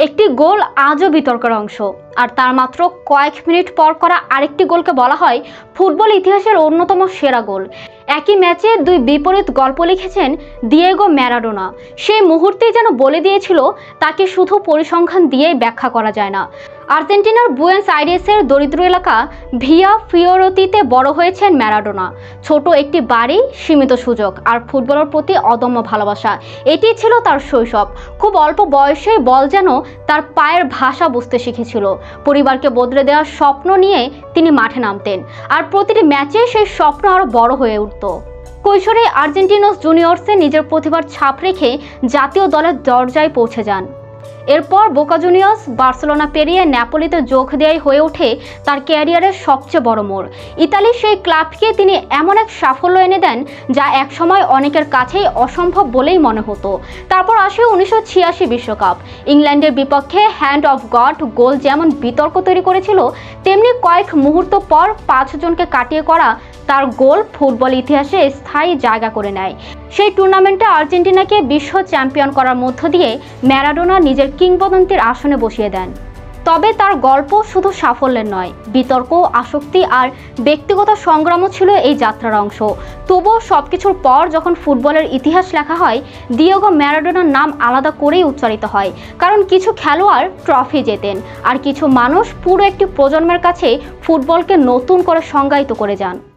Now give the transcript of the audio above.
একটি গোল আজও বিতর্কের অংশ, আর তার মাত্র কয়েক মিনিট পর করা আরেকটি গোলকে বলা হয় ফুটবল ইতিহাসের অন্যতম সেরা গোল। একই ম্যাচে দুই বিপরীত গল্প লিখেছেন দিয়েগো ম্যারাডোনা। সেই মুহূর্তেই যেন বলে দিয়েছিল তাকে শুধু পরিসংখ্যান দিয়েই ব্যাখ্যা করা যায় না। আর্জেন্টিনার বুয়েন্স আইরেসের দরিদ্র এলাকা ভিয়া ফিওরতিতে বড় হয়েছেন ম্যারাডোনা। ছোট একটি বাড়ি, সীমিত সুযোগ আর ফুটবলের প্রতি অদম্য ভালোবাসা, এটি ছিল তার শৈশব। খুব অল্প বয়সেই বল যেন তার পায়ের ভাষা বুঝতে শিখেছিল। পরিবারকে বদলে দেওয়ার স্বপ্ন নিয়ে তিনি মাঠে নামতেন, আর প্রতিটি ম্যাচে সেই স্বপ্ন আরও বড় হয়ে উঠত। কৈশোরে আর্জেন্টিনোস জুনিয়র্সে নিজের প্রতিভার ছাপ রেখে জাতীয় দলের দরজায় পৌঁছে যান। এরপর বোকা জুনিয়র্স, বার্সেলোনা পেরিয়ে ন্যাপোলিতে যোগ দেওয়াই হয়ে ওঠে তার ক্যারিয়ারের সবচেয়ে বড় মোড়। ইতালির সেই ক্লাবকে তিনি এমন এক সাফল্য এনে দেন যা একসময় অনেকের কাছেই অসম্ভব বলেই মনে হতো। তারপর আসে 1986 বিশ্বকাপ। ইংল্যান্ডের বিপক্ষে হ্যান্ড অফ গড গোল যেমন বিতর্ক তৈরি করেছিল, তেমনি কয়েক মুহূর্ত পর 5 জনকে কাটিয়ে করা তার গোল ফুটবল ইতিহাসে স্থায়ী জায়গা করে নেয়। সেই টুর্নামেন্টে আর্জেন্টিনাকে বিশ্ব চ্যাম্পিয়ন করার মধ্য দিয়ে ম্যারাডোনা নিজের কিংবদন্তির আসনে বসিয়ে দেন। তবে তার গল্প শুধু সাফল্যের নয়, বিতর্ক, আসক্তি আর ব্যক্তিগত সংগ্রামও ছিল এই যাত্রার অংশ। তবুও সবকিছুর পর যখন ফুটবলের ইতিহাস লেখা হয়, দিয়েগো ম্যারাডোনার নাম আলাদা করেই উচ্চারিত হয়। কারণ কিছু খেলোয়াড় ট্রফি জেতেন, আর কিছু মানুষ পুরো একটি প্রজন্মের কাছে ফুটবলকে নতুন করে সংজ্ঞায়িত করে যান।